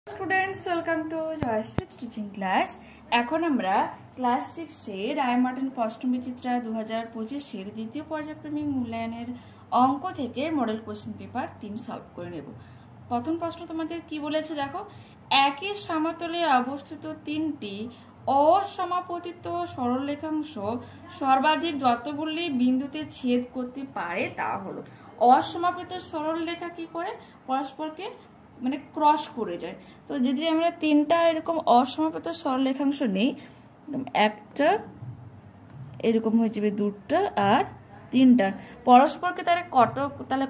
Students welcome to Jayashree teaching class. এখন আমরা class 6 এর রায়মার্টিন প্রশ্নবিচিত্রা 2025 এর দ্বিতীয় পর্যায়ক্রমিক মূল্যায়নের অঙ্ক থেকে মডেল কোশ্চেন পেপার 3 সলভ করে নেব। প্রথম প্রশ্ন তোমাদের কি বলেছে দেখো, একই সমতলে অবস্থিত তিনটি অসমাপতিত সরলরেখাংশ সর্বাধিক যতগুলি বিন্দুতে ছেদ করতে পারে তা হলো। অসমাপিত সরলরেখা কি করে পরস্পরকে মানে ক্রস করে যায়। তো যদি আমরা তিনটা এরকম অসমাপিত সরলরেখাংশ নেই, একটা এরকম হয়ে যাবে, দুটো আর তিনটা, পরস্পরকে তাহলে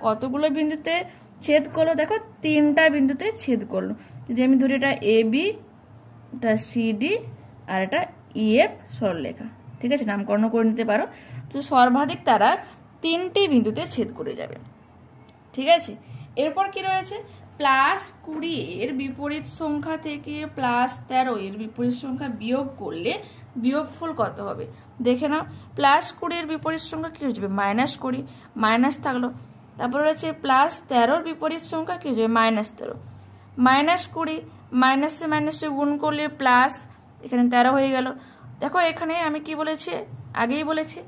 কতগুলো বিন্দুতে ছেদ করলো দেখো, তিনটা বিন্দুতে ছেদ করলো। যদি আমি ধরি এটা এ বি, এটা সিডি আর এটা ইএফ সরলরেখা, ঠিক আছে, নামকরণ করে নিতে পারো। তো সর্বাধিক তারা তিনটি বিন্দুতে ছেদ করে যাবে, ঠিক আছে। এরপর কি রয়েছে, +20 এর বিপরীত সংখ্যা থেকে +13 এর বিপরীত সংখ্যা বিয়োগ করলে বিয়োগফল কত হবে দেখে নাও। +20 এর বিপরীত সংখ্যা কি হয়ে যাবে, -20, মাইনাস থাকলো। তারপর রয়েছে +13 এর বিপরীত সংখ্যা কি হয়ে যাবে, -13, -20 মাইনাসে মাইনাসে গুণ করলে প্লাস, এখানে 13 হয়ে গেল। দেখো এখানে আমি কি বলেছি, আগেই বলেছি,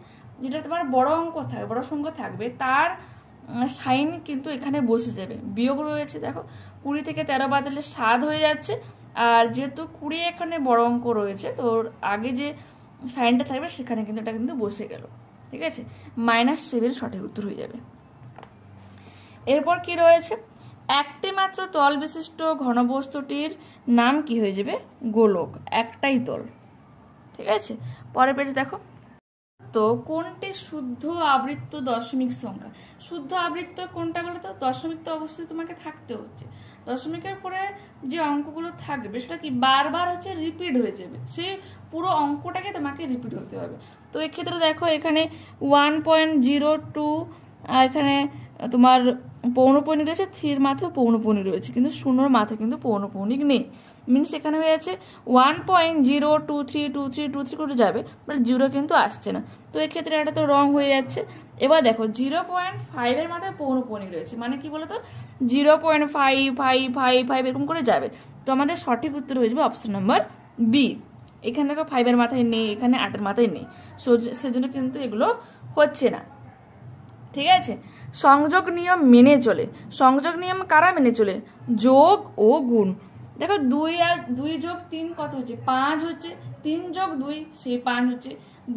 যেটা তোমার বড় অঙ্ক থাকবে, বড় সংখ্যা থাকবে, তার সাইন কিন্তু এখানে বসে যাবে। বিয়োগ রয়েছে দেখো, 20 থেকে 13 বাদ দিলে 7 হয়ে যাচ্ছে, আর যেহেতু 20 এখানে বড় অঙ্ক রয়েছে, তো আগে যে সাইনটা থাকবে সেখানে কিন্তু এটা কিন্তু বসে গেল, ঠিক আছে। -7 সঠিক উত্তর হয়ে যাবে। এরপর কি রয়েছে, একটি মাত্র তল বিশিষ্ট ঘনবস্তুটির নাম কি হয়ে যাবে, গোলক, একটাই তল, ঠিক আছে। পরের পেজে দেখো, তো কোনটি শুদ্ধ আবৃত্ত দশমিক সংখ্যা। শুদ্ধ আবৃত্ত কোনটা বলো তো, দশমিক তো অবশ্যই তোমাকে থাকতে হচ্ছে। দশমিকের পরে যে অঙ্কগুলো থাকবে সেটা কি বারবার হচ্ছে রিপিট হয়ে যাবে, সেই পুরো অঙ্কটাকে তোমাকে রিপিট হতে হবে। তো এক্ষেত্রে দেখো এখানে 1.02, এখানে তোমার পৌনঃপৌনিক রয়েছে, 3 মাথায় পৌনঃপৌনিক রয়েছে, কিন্তু 0 মাথায় কিন্তু পৌনঃপৌনিক নেই। মিনস এখানে হয়ে যাচ্ছে 1.0232323 করে যাবে, বাট 0 কিন্তু আসছে না। তো এক্ষেত্রে এটা তো রং হয়ে যাচ্ছে। এবার দেখো 0.5 এর মাথায় পৌনঃপৌনিক রয়েছে, মানে কি বলতো 0.55555 এরকম করে যাবে। তো আমাদের সঠিক উত্তর হয়ে যাবে অপশন নাম্বার বি। এখানে দেখো 5 এর মাথায় নেই, এখানে 8 এর মাথায় নেই, সেজন্য কিন্তু এগুলো হচ্ছে না, ঠিক আছে। সংযোগ নিয়ম মেনে চলে। সংযোগ নিয়ম কারা মেনে চলে, যোগ ও গুণ। দেখো 2 আর 2 যোগ 3 কত হচ্ছে, 5 হচ্ছে, 3 যোগ 2 সেই 5 হচ্ছে,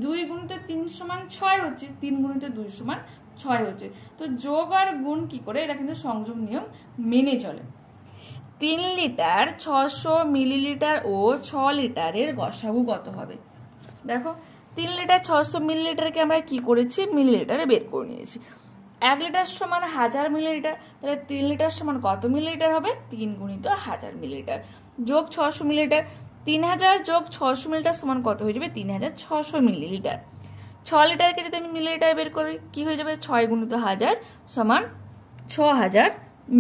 2 গুণিত 3 সমান 6 হচ্ছে, 3 গুণিত 2 সমান 6 হচ্ছে। তো যোগ আর গুণ কি করে, এটা কিন্তু সংযোগ নিয়ম মেনে চলে। 3 লিটার 600 মিলিলিটার ও 6 লিটারের গসাগু কত হবে। দেখো 3 লিটার 600 মিলিলিটারকে আমরা কি করেছি, মিলিলিটারে বের করে নিয়েছি। 1 লিটার সমান 1000 মিলিলিটার, তাহলে 3 লিটার সমান কত মিলিলিটার হবে, 3 গুণিত 1000 মিলিলিটার যোগ 600 মিলিলিটার। 3000 যোগ 600 মিলিলিটার সমান কত হয়ে যাবে, 3600 মিলিলিটার। 6 লিটারকে যদি আমি মিলিলিটার বের করি কি হয়ে যাবে, 6 গুণিত 1000 সমান 6000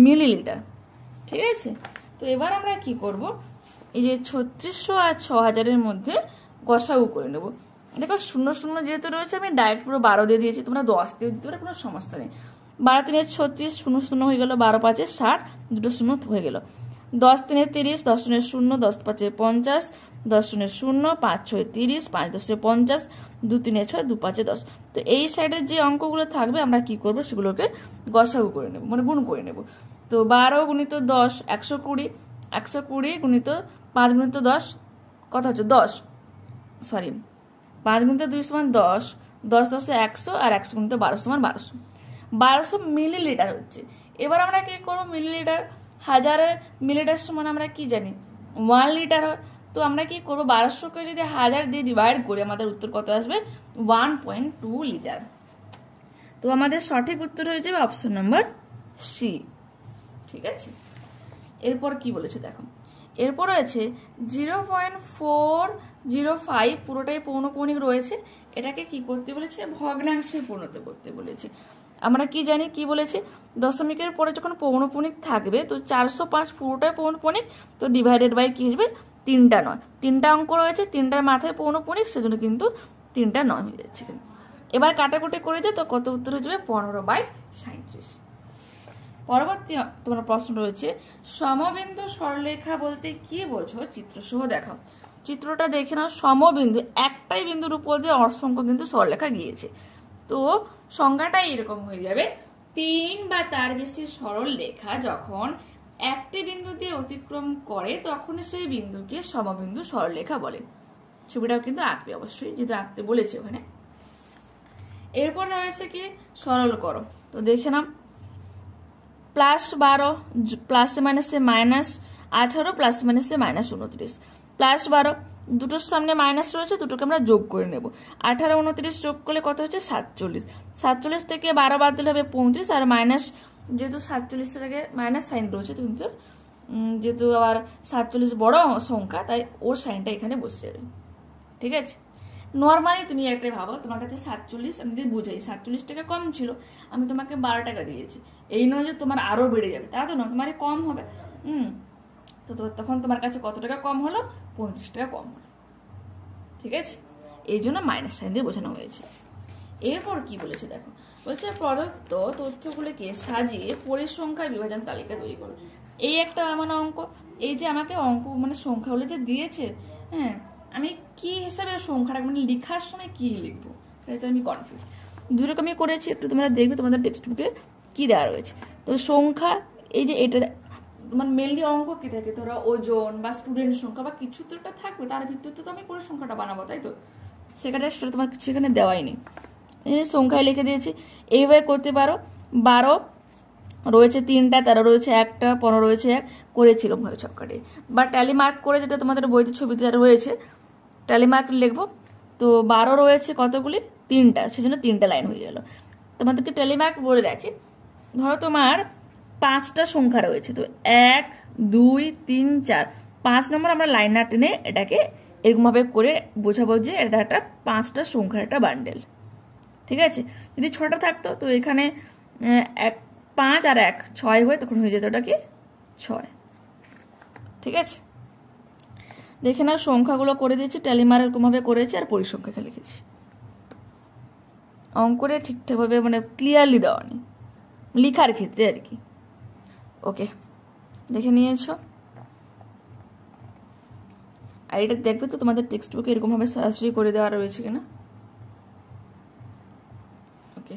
মিলিলিটার, ঠিক আছে। তো এবার আমরা কি করব, এই যে 3600 আর 6000 এর মধ্যে গসাগু করে নেব। দেখো 0 0 যেহেতু রয়েছে, আমি ডাইরেক্ট পুরো 12 দিয়ে দিয়েছি, তোমরা 10 দিয়ে দিতে পারো, কোনো সমস্যা নেই। 12 3 36, 0 0 হয়ে গেল, 12 5 60, দুটো 0 হয়ে গেল। 10 3 30, 10 0, 10 5 50, 10 0, 5 6 30, 5 10 50, 2 3 6, 2 5 10। তো এই সাইডের যে অঙ্কগুলো থাকবে আমরা কি করব, সেগুলোকে গসাগু করে নেব, মানে গুণ করে নেব। তো 12 গুণিত 10 120, 120 গুণিত 5 গুণিত 10 কত হচ্ছে 10, সরি 5 গুণিত 2 সমান 10, 10 10 100, আর 100 গুণিত 12 সমান 1200, 1200 মিলিলিটার হচ্ছে। এবার আমরা কি করবো, মিলিলিটার 1000 মিলিলিটার সমান আমরা কি জানি 1 লিটার হয়। তো আমরা কি করবো, 1200 কে যদি 1000 দিয়ে ডিভাইড করি আমাদের উত্তর কত আসবে, 1.2 লিটার। তো আমাদের সঠিক উত্তর হয়ে যাবে অপশন নাম্বার সি, ঠিক আছে। এরপর কি বলেছে দেখো, এরপর রয়েছে 0.405, পুরোটাই পৌনঃপৌনিক রয়েছে, এটাকে কি করতে বলেছে, ভগ্নাংশে পরিণত করতে বলেছে। আমরা কি জানি, কি বলেছে, দশমিকের পরে যখন পৌনঃপৌনিক থাকবে, তো 405 পুরোটাই পৌনঃপৌনিক, তো ডিভাইডেড বাই কি আসবে, 3টা 9, 3টা অঙ্ক রয়েছে, 3টার মাথায় পৌনঃপৌনিক, সেজন্য কিন্তু 3টা 9 হয়ে যাচ্ছে। এবার কাটাকুটি করে যায়, তো কত উত্তর হয়ে যাবে, 15/37। পরবর্তী তোমার প্রশ্ন রয়েছে, সমবিন্দু সরলরেখা বলতে কি বোঝো, চিত্রসহ দেখাও। চিত্রটা দেখে নাও। সমবিন্দু, একটাই বিন্দুর উপর দিয়ে অসংখ্য কিন্তু সরলরেখা গিয়েছে। তো সংজ্ঞাটাই এরকম হয়ে যাবে, 3 বা তার বেশি সরল রেখা যখন একটি বিন্দু দিয়ে অতিক্রম করে তখন সেই বিন্দুকে সমবিন্দু সরলরেখা বলে। ছবিটাও কিন্তু আঁকবে অবশ্যই, যেহেতু আঁকতে বলেছে ওখানে। এরপর রয়েছে কি, সরল করো। তো দেখে নাও, +12 প্লাসে মাইনাসে -18 প্লাসে মাইনাসে -29, +12 দুটোর সামনে মাইনাস রয়েছে, দুটোকে আমরা যোগ করে নেব। 18 29 যোগ করলে কত হচ্ছে 47, 47 থেকে 12 বাদ দিলে হবে 35, আর মাইনাস যেহেতু 47 এর আগে মাইনাস সাইন রয়েছে কিন্তু যেহেতু আবার 47 বড় সংখ্যা তাই ওর সাইনটা এখানে বসে যাবে। ঠিক আছে, নর্মালি তুমি একটা ভাবো, তোমার কাছে 47, আমি যদি বুঝাই 47 টাকা কম ছিল, আমি তোমাকে 12 টাকা দিয়েছি, এই নয় যে তোমার আরো বেড়ে যাবে, তা তো নয়, তোমার কম হবে। তো তখন তোমার কাছে কত টাকা কম হলো, 35 টাকা কম হলো। ঠিক আছে, এই জন্য মাইনাস সাইন দিয়ে বোঝানো হয়েছে। এরপর কি বলেছে দেখো, বলছে প্রদত্ত তথ্যগুলিকে সাজিয়ে পরিসংখ্যায় বিভাজন তালিকা তৈরি করো। এই একটা মানে অঙ্ক, এই যে আমাকে অঙ্ক মানে সংখ্যাগুলো যে দিয়েছে, হ্যাঁ আমি কি হিসাবে সংখ্যাটা মানে লেখার সময় কি লিখবো তো আমি কনফিউজ। দুই রকমই করেছি, একটু তোমরা দেখবে তোমাদের টেক্সট বুকে কি দেওয়া রয়েছে। তো সংখ্যা, এই যে এটা তোমার মেনলি অঙ্ক কি থাকে, ধরো ওজন বা স্টুডেন্ট সংখ্যা বা কিছু তো একটা থাকবে, তার ভিত্তিতে তো আমি পরিসংখ্যাটা বানাবো, তাই তো? সেটা তোমার কিছু এখানে দেওয়াই নেই, সংখ্যায় লিখে দিয়েছি। এইভাবে করতে পারো। 12 রয়েছে 3টা, 13 রয়েছে 1টা, 15 রয়েছে 1, করেছিল ভাবে ছক্কাটে বা ট্যালি মার্ক করে, যেটা তোমাদের বইতে ছবিতে রয়েছে ট্যালি মার্ক লিখবো। তো 12 রয়েছে কতগুলি, 3টা, সেজন্য 3টা লাইন হয়ে গেল। তোমাদেরকে ট্যালি মার্ক বলে রাখি, ধরো তোমার 5টা সংখ্যা রয়েছে, তো 1 2 3 4, 5 নম্বর আমরা লাইন না টেনে এটাকে এরকম ভাবে করে বোঝাবো যে এটা একটা 5টা সংখ্যার একটা বান্ডেল। ঠিক আছে, যদি 6টা থাকতো তো এখানে 5 আর 1 6 হয়ে তখন হয়ে যেত ওটা কি 6। ঠিক আছে, দেখে নাও সংখ্যাগুলো করে দিয়েছি, ট্যালিমার এরকম ভাবে করেছি আর পরিসংখ্যা লিখেছি। অঙ্করে ঠিকঠাকভাবে মানে ক্লিয়ারলি দেওয়া নেই লিখার ক্ষেত্রে আর কি। ওকে, দেখে নিয়েছো। আর এটা দেখবে তো তোমাদের টেক্সট বুকে এরকম ভাবে সরাসরি করে দেওয়া রয়েছে কিনা। ওকে,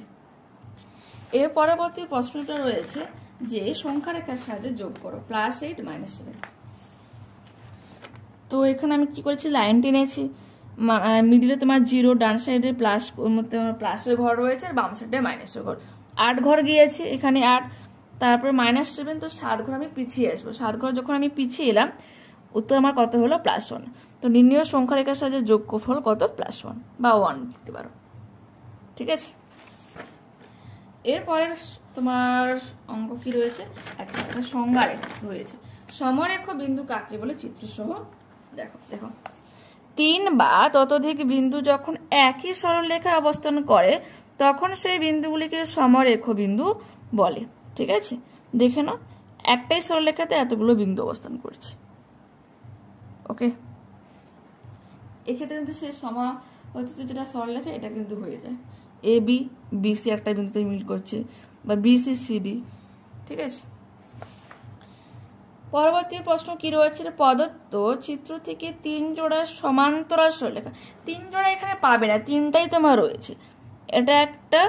এর পরবর্তী প্রশ্নটা রয়েছে যে সংখ্যা রেখার সাহায্যে যোগ করো +8 -7। তো এখানে আমি কি করেছি, লাইন টেনেছি, মিডিলে তোমার 0, ডান সাইডে প্লাসের ঘর রয়েছে আর বাম সাইডে মাইনাসের ঘর। 8 ঘর গিয়েছে এখানে 8, তারপর -7, তো 7 ঘর আমি পিছিয়ে আসবো। 7 ঘর যখন আমি পিছিয়ে এলাম, উত্তর আমার কত হলো +1। তো নির্ণয় সংখ্যা রেখার সাহায্যে যোগফল কত +1 বা 1 লিখতে পারো। ঠিক আছে, এরপরের তোমার অঙ্ক কি রয়েছে, একটা সংজ্ঞা রয়েছে। সমরেখ বিন্দু কাকে বলে, চিত্রসহ দেখো। দেখো, 3 বা ততোধিক বিন্দু যখন একই সরলরেখায় অবস্থান করে তখন সেই বিন্দুগুলিকে সমরেখ বিন্দু বলে। ঠিক আছে, দেখে নাও একটাই সরলরেখাতে এতগুলো বিন্দু অবস্থান করছে। ওকে, এক্ষেত্রে কিন্তু সে সমাপতিত যেটা সরলরেখা এটা কিন্তু হয়ে যায়, AB BC একটা বিন্দুতে মিল করছে বা BC CD। ঠিক আছে, পরবর্তী প্রশ্ন কি রয়েছে, প্রদত্ত চিত্র থেকে 3 জোড়া সমান্তরাল সরলরেখা। 3 জোড়া এখানে পাবে না, 3টাই তোমার রয়েছে, এটা একটা,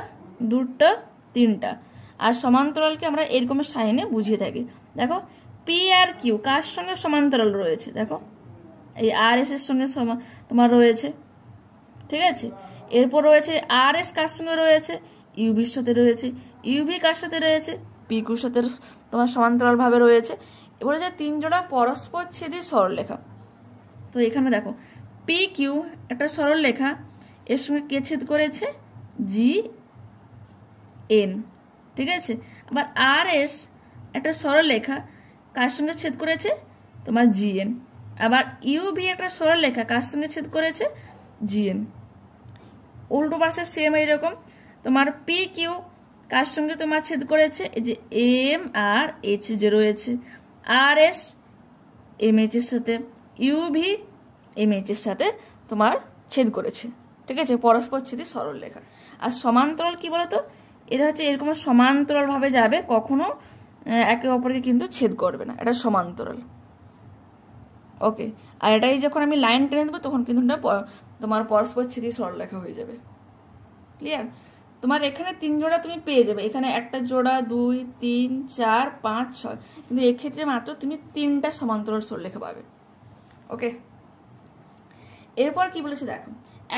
দুটা, 3টা। আর সমান্তরালকে আমরা এরকম সাইনে বুঝিয়ে থাকি। দেখো P আর Q কার সঙ্গে সমান্তরাল রয়েছে, দেখো এই RS এর সঙ্গে তোমার রয়েছে। ঠিক আছে, এরপর রয়েছে RS কার সঙ্গে রয়েছে, UV এর সাথে রয়েছে, UV কার সাথে রয়েছে, PQ এর সাথে তোমার সমান্তরাল ভাবে রয়েছে। এবারে যে 3 জোড়া পরস্পর ছেদী সরলরেখা। তো এখানে দেখো PQ একটা সরলরেখা, এর সঙ্গে কে ছেদ করেছে, GN। ঠিক আছে, আবার RS একটা সরলরেখা, কার সঙ্গে ছেদ করেছে, তোমার GN। আবার UV একটা সরলরেখা, কার সঙ্গে ছেদ করেছে, GN। উল্টো পাশে সেম এইরকম তোমার PQ কার সঙ্গে তোমার ছেদ করেছে, এই যে M আর H যে রয়েছে, RS MH এর সাথে, UV MH এর সাথে তোমার ছেদ করেছে। ঠিক আছে, পরস্পর ছেদী সরলরেখা। আর সমান্তরাল কি বলতো, এরা হচ্ছে এরকম সমান্তরাল ভাবে যাবে, কখনো একে অপরকে কিন্তু ছেদ করবে না, এটা সমান্তরাল। ওকে, আর এটাই যখন আমি লাইন টেনে দেবো তখন কিন্তু তোমার পরস্পর ছেদি সরলরেখা হয়ে যাবে। ক্লিয়ার? তোমার এখানে 3 জোড়া তুমি পেয়ে যাবে, এখানে একটা জোড়া 2 3 4 5 6, কিন্তু এক্ষেত্রে মাত্র তুমি 3টা সমান্তরাল সরলরেখা পাবে। ওকে, এরপর কি বলেছে দেখো,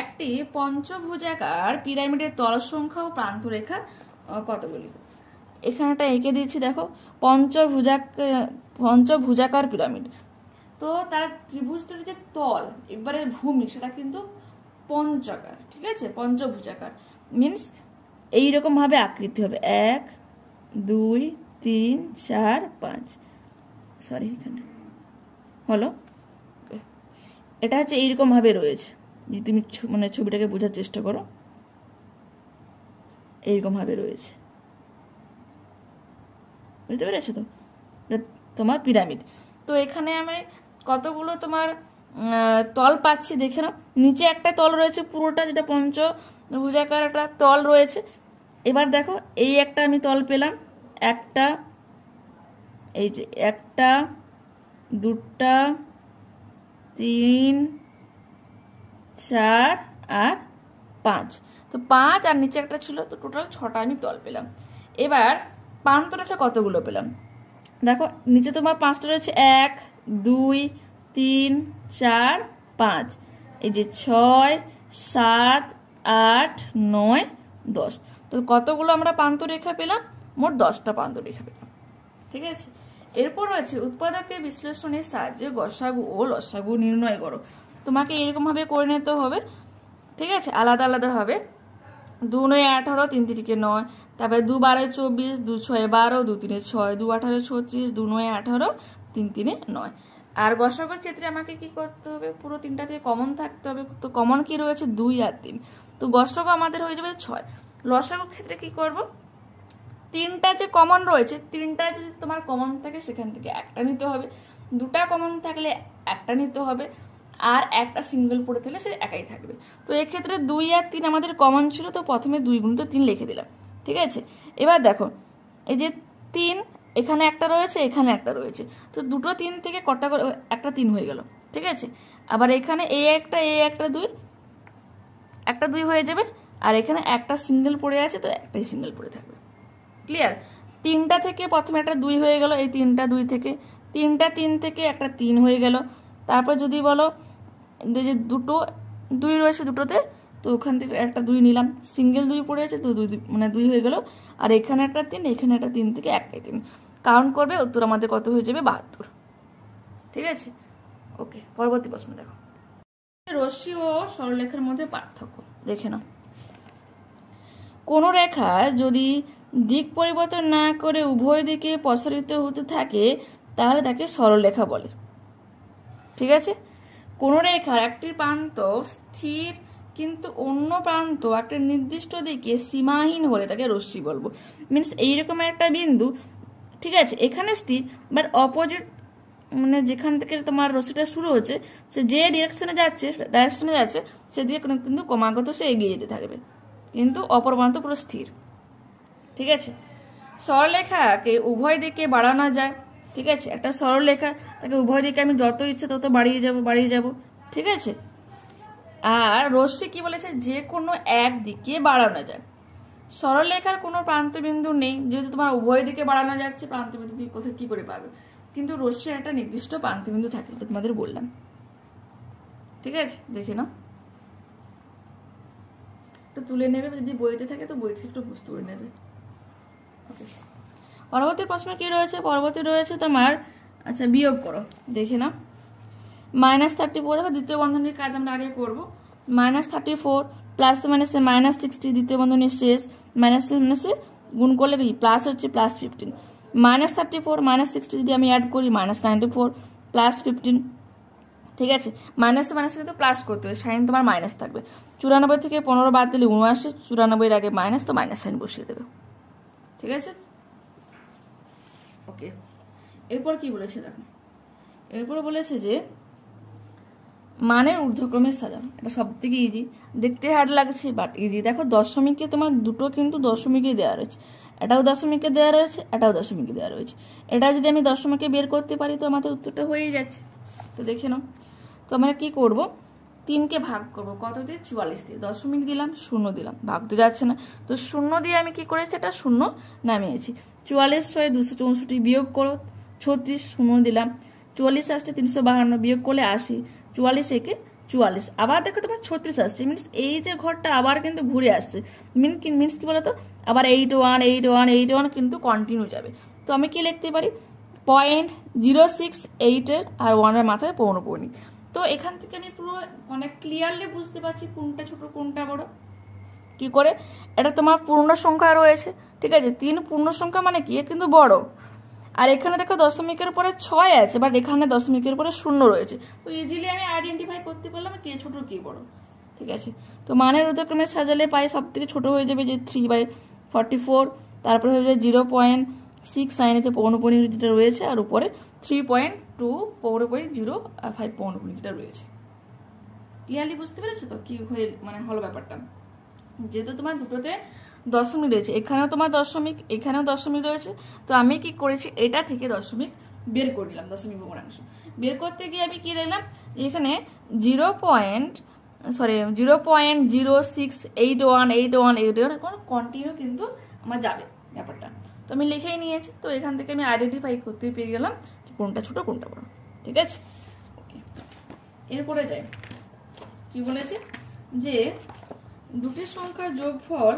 একটি পঞ্চভুজাকার পিরামিডের তল সংখ্যা ও প্রান্ত রেখা কতগুলি। এখানে একটা এঁকে দিয়েছি দেখো, পঞ্চভুজাকার পিরামিড। তো তার ত্রিভুজটির যে তল এবারে ভূমি সেটা কিন্তু পঞ্চাকার, ঠিক আছে, পঞ্চভুজাকার মিনস এইরকম ভাবে আকৃতি হবে 1 2 3 4 5, সরি এখানে হলো, এটা হচ্ছে এইরকম ভাবে রয়েছে। যে তুমি মানে ছবিটাকে বোঝার চেষ্টা করো, এইরকম ভাবে রয়েছে, বুঝতে পেরেছো তো? তোমার পিরামিড। তো এখানে আমি কতগুলো তোমার তল পাচ্ছি দেখে নাও। নিচে একটা তল রয়েছে পুরোটা, যেটা পঞ্চভুজাকার একটা তল রয়েছে। এবার দেখো এই একটা আমি তল পেলাম, একটা, এই যে একটা, দুটা, 3 4 আর 5, তো 5 আর নিচে একটা ছিল, তো টোটাল 6টা আমি তল পেলাম। এবার প্রান্ত রেখা কতগুলো পেলাম দেখো, নিচে তোমার 5টা রয়েছে, 1 2 3 4 5, এই যে 6 7 8 9 10, তো কতগুলো আমরা প্রান্ত রেখা পেলাম? মোট 10টা প্রান্ত রেখা পেলাম। ঠিক আছে, এরপর রয়েছে উৎপাদকের বিশ্লেষণের সাহায্যে গসাগু ও লসাগু নির্ণয় করো। তোমাকে এরকম ভাবে করে নিতে হবে, ঠিক আছে, আলাদা আলাদা ভাবে। 2 9 18, 3 3 9, তারপরে 2 12 24, 2 6 12, 2 3 6, 2 18 36, 2 9 18, 3 3 9। আর গসাগুর ক্ষেত্রে আমাকে কি করতে হবে? পুরো 3টা থেকে কমন থাকতে হবে। তো কমন কি রয়েছে? 2 আর 3, তো গসাগু আমাদের হয়ে যাবে 6। লসাগুর ক্ষেত্রে কি করব? 3টা যে কমন রয়েছে, 3টা যদি তোমার কমন থাকে সেখান থেকে একটা নিতে হবে, 2টা কমন থাকলে একটা নিতে হবে, আর একটা সিঙ্গেল পড়ে থাকলে সে একাই থাকবে। তো এক্ষেত্রে 2 আর 3 আমাদের কমন ছিল, তো প্রথমে 2 গুণিত 3 লিখে দিলাম। ঠিক আছে, এবার দেখো এই যে 3, এখানে একটা রয়েছে, এখানে একটা রয়েছে, তো দুটো 3 থেকে কটা করে একটা 3 হয়ে গেল। ঠিক আছে, আবার এখানে এ একটা 2, একটা 2 হয়ে যাবে, আর এখানে একটা সিঙ্গেল পড়ে আছে, তো একটাই সিঙ্গেল পড়ে থাকবে। ক্লিয়ার? 3টা থেকে প্রথমে একটা 2 হয়ে গেল, এই 3টা 2 থেকে, 3টা 3 থেকে একটা 3 হয়ে গেল। তারপর যদি বলো যে দুটো 2 রয়েছে দুটোতে, তো ওখান থেকে একটা 2 নিলাম, সিঙ্গেল 2 পড়ে আছে, তো 2 মানে 2 হয়ে গেল, আর এখানে একটা 3, এখানে একটা 3 থেকে একটাই 3 কাউন্ট করবে, উত্তর আমাদের কত হয়ে যাবে? 72। ঠিক আছে, ওকে, পরবর্তী প্রশ্ন দেখো, রশ্মি ও সরলরেখার মধ্যে পার্থক্য দেখে নাও। কোন রেখা যদি দিক পরিবর্তন না করে উভয় দিকে প্রসারিত হতে থাকে তাহলে তাকে সরলরেখা বলে। ঠিক আছে, কোন রেখার একটি প্রান্ত স্থির কিন্তু অন্য প্রান্ত একটা নির্দিষ্ট দিকে সীমাহীন হলে তাকে রশ্মি বলবো। মিনস এইরকম একটা বিন্দু, ঠিক আছে, এখানে স্থির, বাট অপোজিট মানে যেখান থেকে তোমার রশ্মিটা শুরু হচ্ছে, সে যে ডিরেকশনে যাচ্ছে সেদিকে কিন্তু ক্রমাগত সে এগিয়ে যেতে থাকবে, কিন্তু অপর প্রান্ত পুরো স্থির। ঠিক আছে, সরলরেখাকে উভয় দিকে বাড়ানো যায়। ঠিক আছে, একটা সরলরেখা, তাকে উভয় দিকে আমি যত ইচ্ছে তত বাড়িয়ে যাব। ঠিক আছে, আর রশ্মি কি বলেছে? যে কোনো একদিকে বাড়ানো যায়। সরলরেখার কোনো প্রান্তবিন্দু নেই, যেহেতু তোমার উভয় দিকে বাড়ানো যাচ্ছে, প্রান্তবিন্দু তুমি কোথায় কি করে পাবে? কিন্তু রশ্মির একটা নির্দিষ্ট প্রান্তবিন্দু থাকে, তো তোমাদের বললাম। ঠিক আছে, দেখে নাও, একটু তুলে নেবে, যদি বইতে থাকে তো বই থেকে একটু বুঝতে করে নেবে। পরবর্তী প্রশ্ন কি রয়েছে? পরবর্তী রয়েছে তোমার, আচ্ছা বিয়োগ করো, দেখে নাও। -34, দেখো দ্বিতীয় বন্ধনীর কাজ আমরা আগে করবো। -34 প্লাস মাইনাসে -60, দ্বিতীয় বন্ধনীর শেষ, মাইনাসে মাইনাসে গুণ করলে কি প্লাস হচ্ছে +15, -34 -60 যদি আমি অ্যাড করি -94 +15। ঠিক আছে, মাইনাসে মাইনাসে কিন্তু প্লাস করতে হবে, সাইন তোমার মাইনাস থাকবে। 94 থেকে 15 বাদ দিলে 79, 94 আগে মাইনাস, তো মাইনাস সাইন বসিয়ে দেবে। ঠিক আছে, ওকে। এরপর কি বলেছে দেখো, এরপর বলেছে যে মানের ঊর্ধ্বক্রমে সাজানো, এটা সব থেকে ইজি, দেখতে হার্ড লাগছে বাট ইজি। দেখো দশমিকে তোমার দুটো কিন্তু দশমিকে দেওয়া রয়েছে, এটাও দশমিকে দেওয়া রয়েছে, এটাও দশমিকে দেওয়া রয়েছে। এটা যদি আমি দশমিকে বের করতে পারি তো আমাদের উত্তরটা হয়েই যাচ্ছে। তো দেখে নাও। তো আমরা কি করব, 3কে ভাগ করব কত দিয়ে, 44 দিয়ে। দশমিক দিলাম, শূন্য দিলাম, ভাগ তো যাচ্ছে না, তো শূন্য দিয়ে আমি কি করেছি, এটা শূন্য নামিয়েছি। 44 ছয় 264, বিয়োগ করো 36, শূন্য দিলাম। 44 আসছে 352, বিয়োগ করলে 80, 44 একে 44। আবার দেখো তোমার 36 আসছে, মিনস এই যে ঘরটা আবার কিন্তু ঘুরে আসছে। মিনস কি বলতো, আবার 81 81 81 কিন্তু কন্টিনিউ যাবে। তো আমি কি লিখতে পারি, 0.068 এর আর 1 এর মাথায় পৌনঃপুনিক। তো এখান থেকে আমি পুরো মানে ক্লিয়ারলি বুঝতে পারছি কোনটা ছোট কোনটা বড়। কি করে, এটা তোমার পূর্ণ সংখ্যা রয়েছে, ঠিক আছে, 3 পূর্ণ সংখ্যা মানে কি কিন্তু বড়। আর এখানে দেখো দশমিকের পরে 6 আছে, বাট এখানে দশমিকের পরে 0 রয়েছে। তো ইজিলি আমি আইডেন্টিফাই করতে পারলাম কে ছোট কে বড়, ঠিক আছে। তো মানের ঊর্ধ্বক্রমে সাজালে পাই সব থেকে ছোট হয়ে যাবে যে 3/44, তারপরে হয়ে যাবে 0.69 যে পৌনঃপুনিক যেটা রয়েছে, আর উপরে 3.2 0.05 পৌনঃপুনিক যেটা রয়েছে। ক্লিয়ারলি বুঝতে পেরেছো তো কি হয়ে মানে হলো ব্যাপারটা। যেহেতু তোমার দুটোতে দশমিক রয়েছে, এখানেও তোমার দশমিক, এখানেও দশমিক রয়েছে, তো আমি কি করেছি, এটা থেকে দশমিক বের করে নিলাম, দশমিক ভগ্নাংশ বের করতে গিয়ে আমি কি দেখলাম, এখানে 0.0681881 কন্টিনিউ কিন্তু আমার যাবে ব্যাপারটা। তো আমি লিখেই নিয়েছি। তো এখান থেকে আমি আইডেন্টিফাই করতে পেরে গেলাম কোনটা ছোট কোনটা বড়, ঠিক আছে। ওকে, এরপরে যাই। কি বলেছে যে দুটি সংখ্যার যোগফল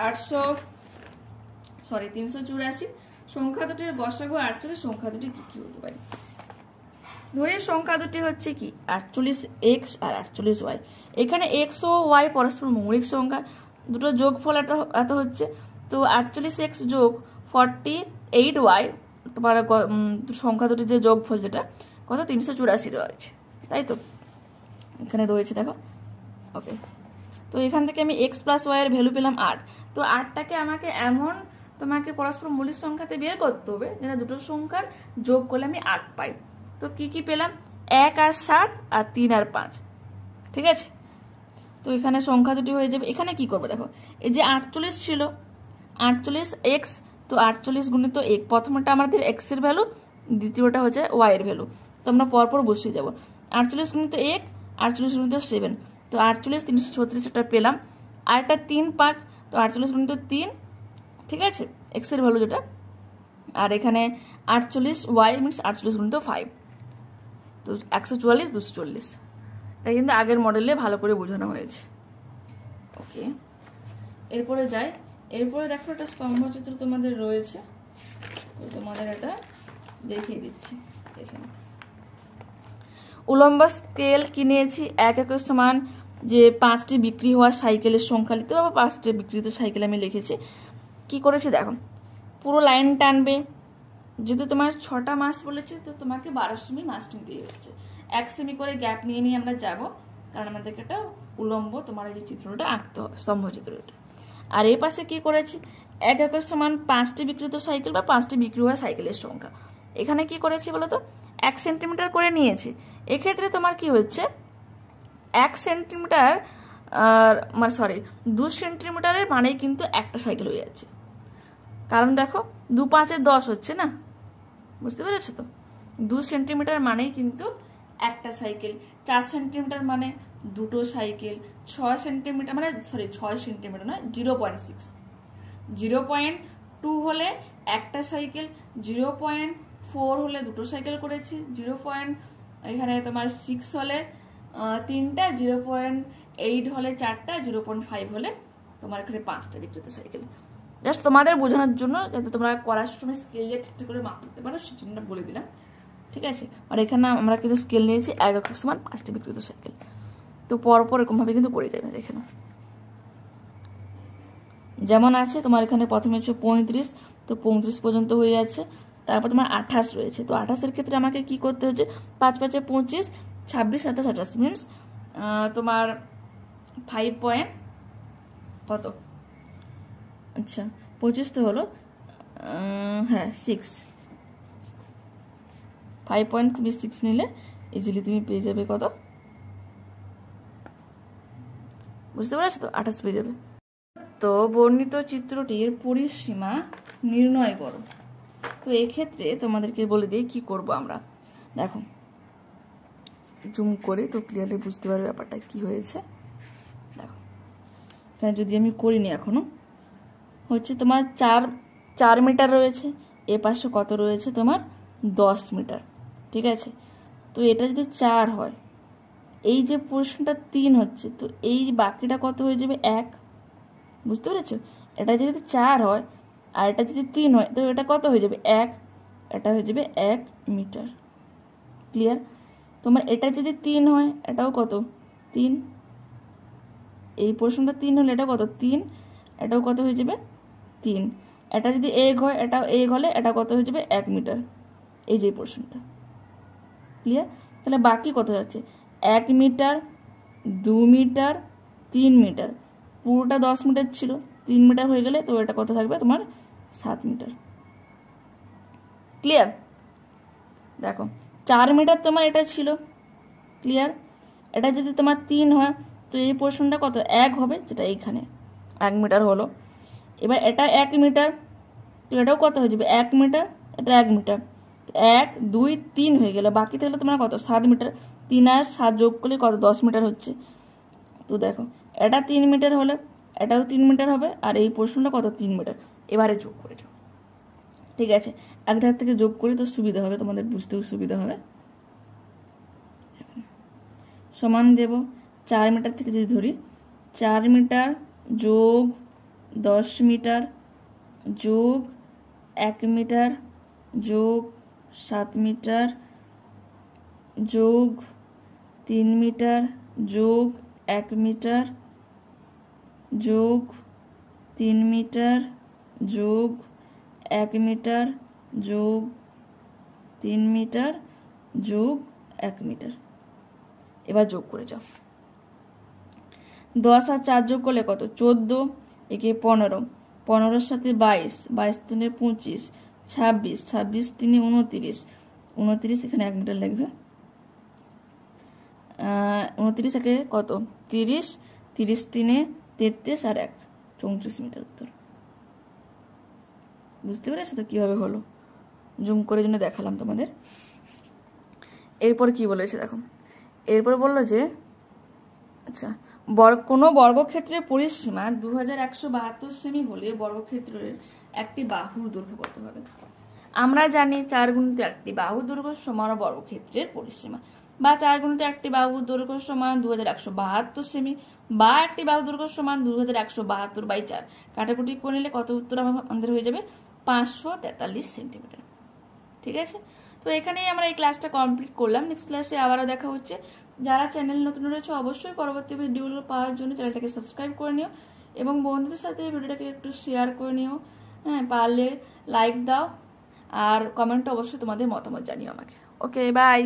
384, সংখ্যা দুটির গসাগু 48, সংখ্যা দুটি কি হতে পারে। ধরে সংখ্যা দুটি হচ্ছে কি 48x আর 48y। এখানে x ও y পরস্পর মৌলিক সংখ্যা, দুটো যোগফল এত হচ্ছে। তো 48x যোগ 48y তোমার সংখ্যা দুটির যে যোগফল যেটা কত 384 রয়েছে, তাই তো এখানে রয়েছে দেখো। ওকে, তো এখান থেকে আমি x প্লাস ওয়াই এর ভ্যালু পেলাম 8। তো 8টাকে আমাকে এমন তোমাকে পরস্পর মৌলিক সংখ্যাতে বের করতে হবে যেটা দুটো সংখ্যার যোগ করলে আমি 8 পাই। তো কি কি পেলাম, 1 আর 7 আর 3 আর 5, ঠিক আছে। তো এখানে সংখ্যা দুটি হয়ে যাবে। এখানে কি করবো দেখো, এই যে 48 ছিল, 48x, তো 48 গুণিত 1, প্রথমটা আমাদের x এর ভ্যালু, দ্বিতীয়টা হচ্ছে y এর ভ্যালু। তো আমরা পরপর বসিয়ে যাব। 48 গুণিত 1, 48 গুণিত 7, তো 48 336 এটা পেলাম। আর একটা 3 5, তো 48 গুণিত 3, ঠিক আছে, x এর ভ্যালু যেটা। আর এখানে 48y মিনস 48 গুণিত 5, তো 144 240। এটা কিন্তু আগের মডেলে ভালো করে বোঝানো হয়েছে। ওকে, এরপরে যাই। এরপরে দেখো একটা স্তম্ভচিত্র তোমাদের রয়েছে, তো তোমাদের এটা দেখিয়ে দিচ্ছি, দেখে নাও। উলম্ব স্কেল কিনেছি 1 একক সমান যে 5টি বিক্রি হওয়া সাইকেলের সংখ্যা লিখতে হবে, 5টি বিক্রিত সাইকেল আমি লিখেছি। কি করেছি দেখো, পুরো লাইন টানবে, যেহেতু তোমার 6টা মাস বলেছে তো তোমাকে 12 সেমি মাস নিতে হচ্ছে। 1 সেমি করে গ্যাপ নিয়ে নিয়ে আমরা যাব, কারণ আমাদেরকে একটা উলম্ব তোমার এই যে চিত্রটা আঁকতে হবে, স্তম্ভ চিত্রটা। আর এই পাশে কি করেছি, 1 একক সমান 5টি বিক্রিত সাইকেল বা 5টি বিক্রি হওয়া সাইকেলের সংখ্যা। এখানে কি করেছি বলতো, 1 সেন্টিমিটার করে নিয়েছি। এক্ষেত্রে তোমার কি হচ্ছে, 1 সেন্টিমিটার মানে 2 সেন্টিমিটারের মানেই কিন্তু একটা সাইকেল হয়ে যাচ্ছে। কারণ দেখো 2 5 10 হচ্ছে না, বুঝতে পেরেছো তো। 2 সেন্টিমিটার মানেই কিন্তু একটা সাইকেল, 4 সেন্টিমিটার মানে দুটো সাইকেল, 6 সেন্টিমিটার মানে 6 সেন্টিমিটার নয় 0.6, 0.2 হলে একটা সাইকেল, 0.4 হলে দুটো সাইকেল করেছি, এখানে তোমার 6 হলে 3টা, 0.8 হলে 4টা, 0.5 হলে তোমার এখানে 5টা বিক্রিত সাইকেল। জাস্ট তোমাদের বোঝানোর জন্য, যাতে তোমরা করার সময় স্কেল দিয়ে ঠিকঠাক করে মাপ করতে পারো সেই জন্য বলে দিলাম, ঠিক আছে। আর এখানে আমরা কিন্তু স্কেল নিয়েছি 1 একক সমান 5টি বিক্রিত সাইকেল। তো পরপর এরকমভাবে কিন্তু পড়ে যাবে, দেখে নাও। যেমন আছে তোমার এখানে প্রথমে হচ্ছে 35, তো 35 পর্যন্ত হয়ে যাচ্ছে। তারপর তোমার 28 রয়েছে, তো 28-এর ক্ষেত্রে আমাকে কি করতে হচ্ছে, 5 5 25, 26 27 28 মিনস তোমার 5 পয়েন্ট কত, আচ্ছা 25 তো হলো, হ্যাঁ 6, 5.6 নিলে ইজিলি তুমি পেয়ে যাবে কত, বুঝতে পারছো তো, 28 পেয়ে যাবে। তো বর্ণিত চিত্রটির পরিসীমা নির্ণয় করো। তো এক্ষেত্রে তোমাদেরকে বলে দিই কি করব আমরা। দেখো জুম করে তো ক্লিয়ারলি বুঝতে পারবে ব্যাপারটা কি হয়েছে। দেখো এখানে যদি আমি করিনি এখনো, হচ্ছে তোমার 4 মিটার রয়েছে, এ পাশে কত রয়েছে তোমার 10 মিটার, ঠিক আছে। তো এটা যদি 4 হয়, এই যে পোর্শনটা 3 হচ্ছে, তো এই বাকিটা কত হয়ে যাবে 1, বুঝতে পেরেছো। এটা যদি 4 হয় আর এটা যদি 3 হয়, তো এটা কত হয়ে যাবে 1, এটা হয়ে যাবে 1 মিটার। ক্লিয়ার। তোমার এটা যদি 3 হয়, এটাও কত 3, এই পোর্শনটা 3 হলে এটা কত 3, এটাও কত হয়ে যাবে 3। এটা যদি 1 হয়, এটাও 1 হলে এটা কত হয়ে যাবে 1 মিটার, এই যে পোর্শনটা। ক্লিয়ার। তাহলে বাকি কত যাচ্ছে 1 মিটার, 2 মিটার, 3 মিটার, পুরোটা 10 মিটার ছিল, 3 মিটার হয়ে গেলে তো এটা কত থাকবে তোমার 7 মিটার। ক্লিয়ার। দেখো 4 মিটার তোমার এটা ছিল, ক্লিয়ার। এটা যদি তোমার 3 হয়, তো এই পোর্শনটা কত 1 হবে, যেটা এইখানে 1 মিটার হলো। এবার এটা 1 মিটার, তো এটাও কত হয়ে যাবে 1 মিটার, এটা 1 মিটার, 1 2 3 হয়ে গেল, বাকি থাকলে তোমার কত 7 মিটার। 3 আর 7 যোগ করলে কত 10 মিটার হচ্ছে। তো দেখো এটা 3 মিটার হলে এটাও 3 মিটার হবে, আর এই পোর্শনটা কত 3 মিটার। এবারে যোগ করে যাও, ঠিক আছে। এক ধার থেকে যোগ করে তো সুবিধা হবে, তোমাদের বুঝতেও সুবিধা হবে। সমান দেব 4 মিটার থেকে যদি ধরি, 4 মিটার যোগ 10 মিটার যোগ 1 মিটার যোগ 7 মিটার যোগ 3 মিটার যোগ 1 মিটার যোগ 3 মিটার যোগ 1 মিটার যোগ 3 মিটার যোগ 1 মিটার। এবার যোগ করে যাও। 10 আর 4 যোগ করলে কত 14, একে 15, 15-এর সাথে 22, 22 3 25, 26, 26 3 29, 29 এখানে 1 মিটার লাগবে, 29 একে কত 30, 30 3 33 আর 1 34 মিটার উত্তর। বুঝতে পেরেছো তো কিভাবে হলো, জুম করে জন্য দেখালাম তোমাদের। এরপর কি বলেছে দেখো, এরপর বললো যে আচ্ছা কোনো বর্গক্ষেত্রের পরিসীমা 2172 সেমি হলে বর্গক্ষেত্রের একটি বাহুর দৈর্ঘ্য কত হবে। আমরা জানি 4 গুণিত একটি বাহুর দৈর্ঘ্য সমান বর্গক্ষেত্রের পরিসীমা, বা 4 গুণিত একটি বাহুর দৈর্ঘ্য সমান 2172 সেমি, বা একটি বাহুর দৈর্ঘ্য সমান 2172/4। কাটাকুটি করে নিলে কত উত্তর আমাদের হয়ে যাবে 543 সেন্টিমিটার। ঠিক আছে। তো এখানেই আমরা এই ক্লাসটা কমপ্লিট করলাম। নেক্সট ক্লাসে আবারও দেখা হচ্ছে। যারা চ্যানেল নতুন রয়েছে অবশ্যই পরবর্তী ভিডিওগুলো পাওয়ার জন্য চ্যানেলটাকে সাবস্ক্রাইব করে নিও এবং বন্ধুদের সাথে ভিডিওটাকে একটু শেয়ার করে নিও। হ্যাঁ, পারলে লাইক দাও আর কমেন্টে অবশ্যই তোমাদের মতামত জানিও আমাকে। ওকে, বাই।